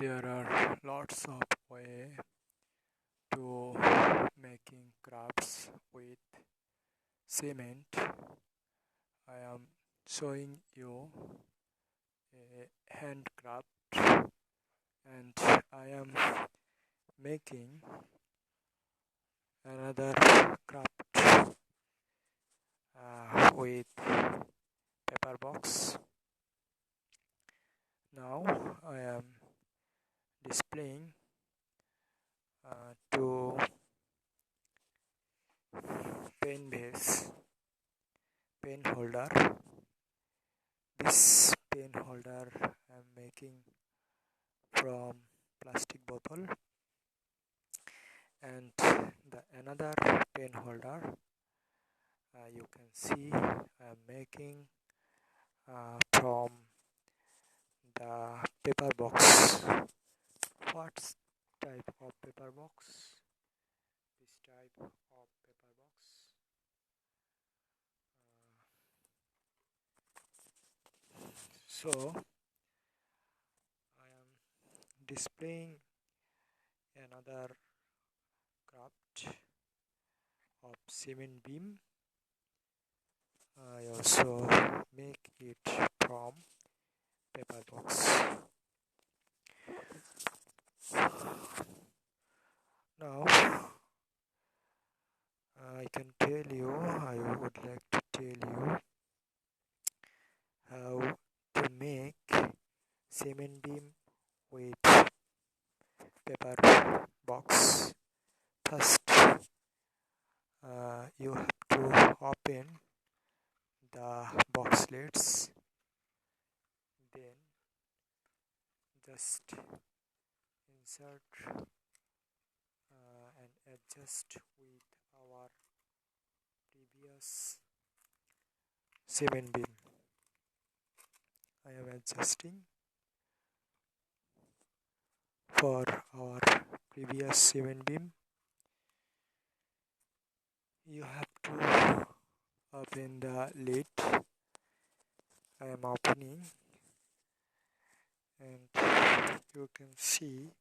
There are lots of way to making crafts with cement. I am showing you a handcraft, and I am making another craft with paper box. Now I am displaying two pen base pen holder. This pen holder I am making from plastic bottle, and the another pen holder you can see I am making from the paper box. What type of paper box? This type of paper box. So I am displaying another craft of cement beam. I also make it from paper box. Now I would like to tell you how to make cement beam with paper box. First, you have to open the box lids, then just insert and adjust with our previous cement beam. I am adjusting for our previous cement beam. You have to open the lid. I am opening, and you can see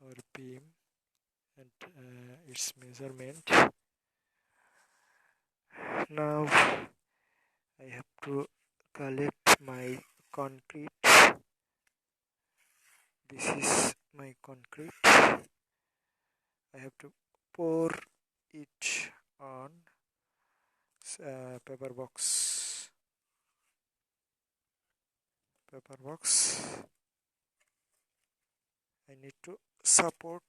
our beam and its measurement. Now I have to collect my concrete. This is my concrete. I have to pour it on paper box. I need to support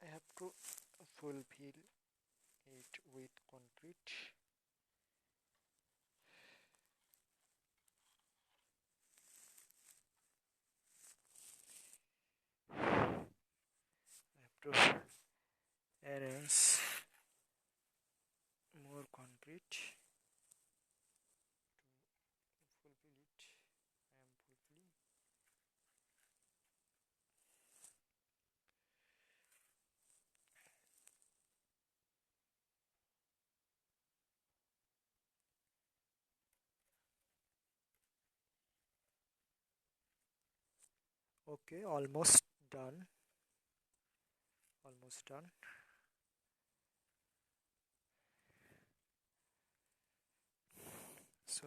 I have to fulfill it with concrete. I have to arrange more concrete to fulfill it. I am fulfilling. Okay, almost done. So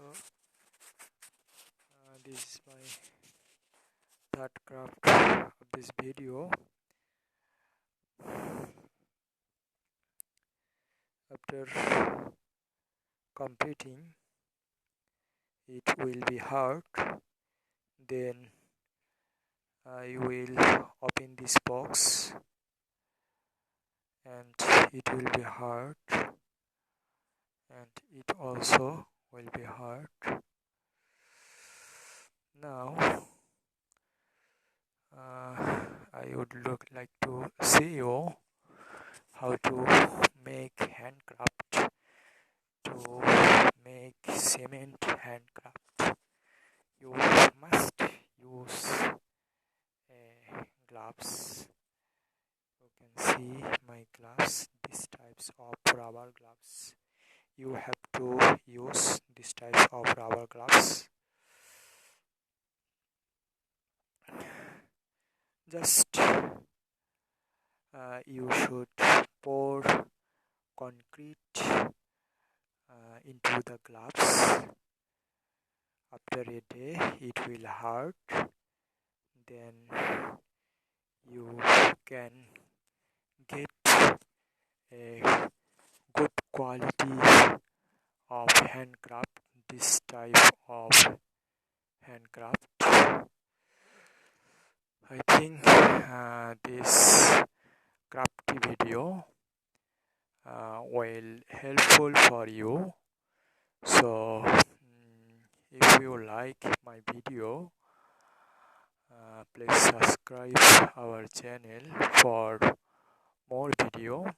this is my third craft of this video. After completing, it will be hard. Then I will open this box, and it will be hard, and it also will be hard. Now I would like to see you how to make handcraft, to make cement handcraft. You must use gloves can see my gloves, these types of rubber gloves. You have to use this type of rubber gloves. Just you should pour concrete into the gloves. After a day it will hurt, then you can get a good quality of handcraft, this type of handcraft. I think this crafty video will helpful for you. So if you like my video, please subscribe our channel for more video.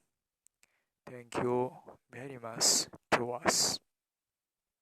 Thank you very much to us.